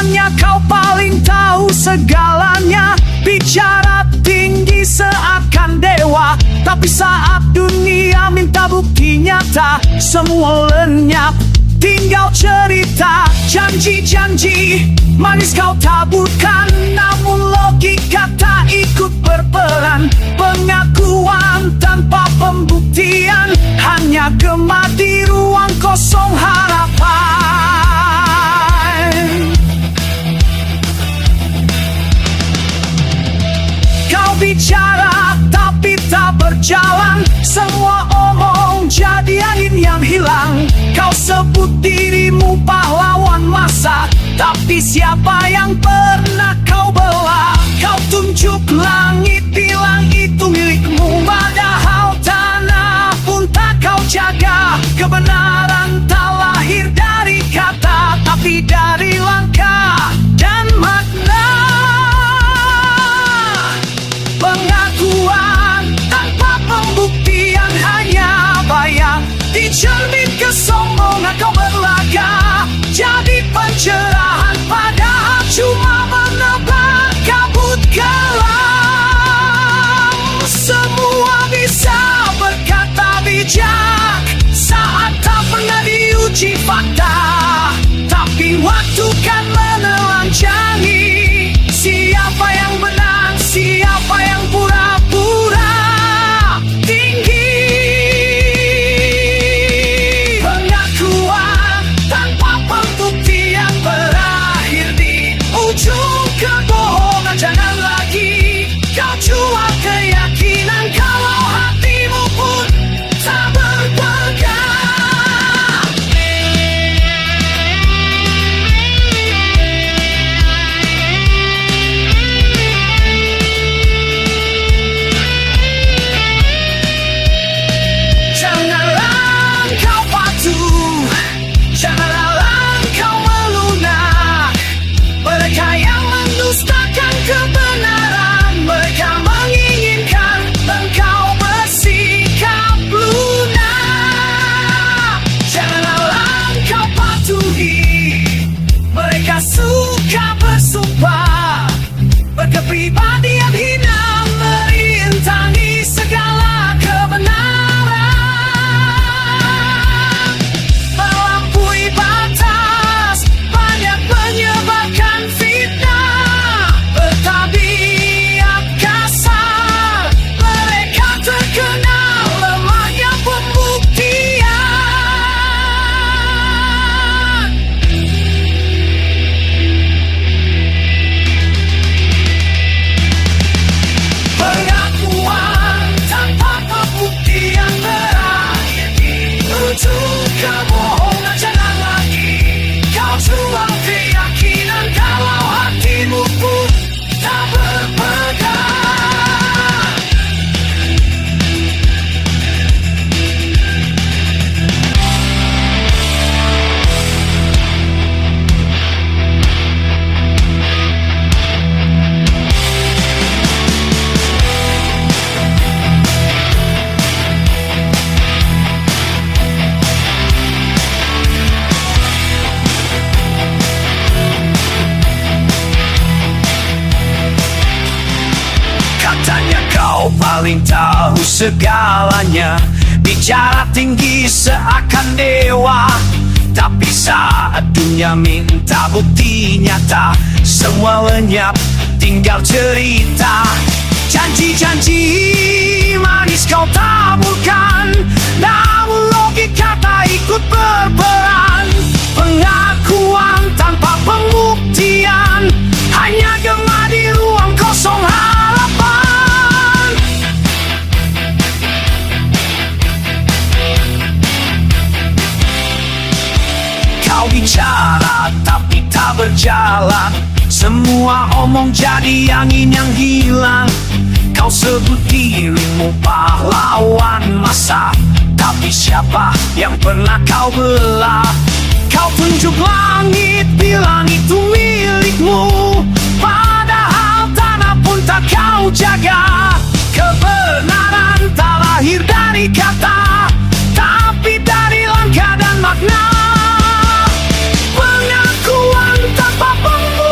Katanya kau paling tahu segalanya, bicara tinggi seakan dewa. Tapi saat dunia minta bukti nyata, semua lenyap, tinggal cerita. Janji-janji manis kau taburkan, namun logika tak ikut berperan. Pengakuan tanpa pembuktian, hanya gema di ruang kosong harapan. Kau bicara tapi tak berjalan, semua omong jadi angin yang hilang. Kau sebut dirimu pahlawan masa, tapi siapa yang pernah kau bela? Kau tunjuk langit, bilang itu milikmu, padahal tanah pun tak kau jaga. Kebenaran tak lahir dari kata, tapi dari langkah dan makna. Pengakuan tanpa pembuktian, hanya bayang di cermin kesombongan kau berlaga. Jadi pencerahan padahal cuma menebak kabut kelam. Semua bisa berkata bijak saat tak pernah diuji fakta, tapi waktu kan menelanjangi siapa yang menang, siapa yang pura-pura tinggi. Pengakuan tanpa pembuktian berakhir di ujung kebohongan. Jangan lagi kau jual keyakinan kalau hatimu pun tak berpegang. Janganlah kau patuh, janganlah kau melunak. Mereka yang mendustakan kebenaran, mereka menginginkan engkau bersikap lunak. Janganlah kau patuhi, mereka suka bersumpah berkepribadian hina, merintangi segala kebenaran. Melampaui batas, banyak menyebarkan fitnah, bertabiat kasar, mereka terkenal lemahnya pembuktian. Pengakuan tanpa pembuktian berakhir di ujung kebohongan. Jangan lagi kau jual keyakinan kalau hatimu pun tak berpegang. Katanya kau paling tahu segalanya, bicara tinggi seakan dewa. Tapi saat dunia minta bukti nyata, semua lenyap, tinggal cerita. Janji-janji manis kau taburkan, namun logika tak ikut berperan. Pengakuan tanpa pembuktian, hanya gema di ruang kosong harapan. Kau bicara tapi tak berjalan, semua omong jadi angin yang hilang. Kau sebut dirimu pahlawan masa, tapi siapa yang pernah kau bela? Kau tunjuk langit, bilang itu milikmu, padahal tanah pun tak kau jaga. Kebenaran tak lahir dari kata, tapi dari langkah dan makna. Pengakuan tanpa pembuktian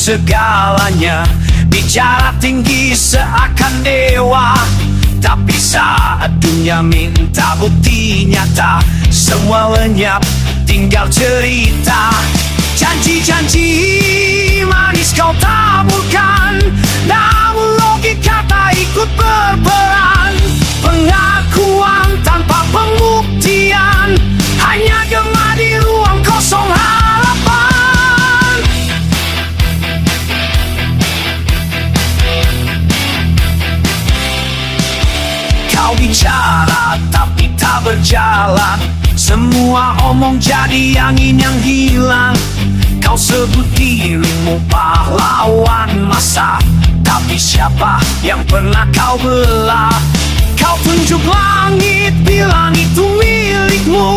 segalanya. Bicara tinggi seakan dewa, tapi saat dunia minta bukti nyata, semua lenyap, tinggal cerita. Janji-janji manis kau taburkan, namun logika tak ikut berperan. Pengakuan tanpa pembuktian, hanya gema di ruang kosong harapan. Kau bicara tapi tak berjalan, semua omong jadi angin yang hilang. Kau sebut dirimu pahlawan masa, tapi siapa yang pernah kau belah? Kau tunjuk langit, bilang itu milikmu,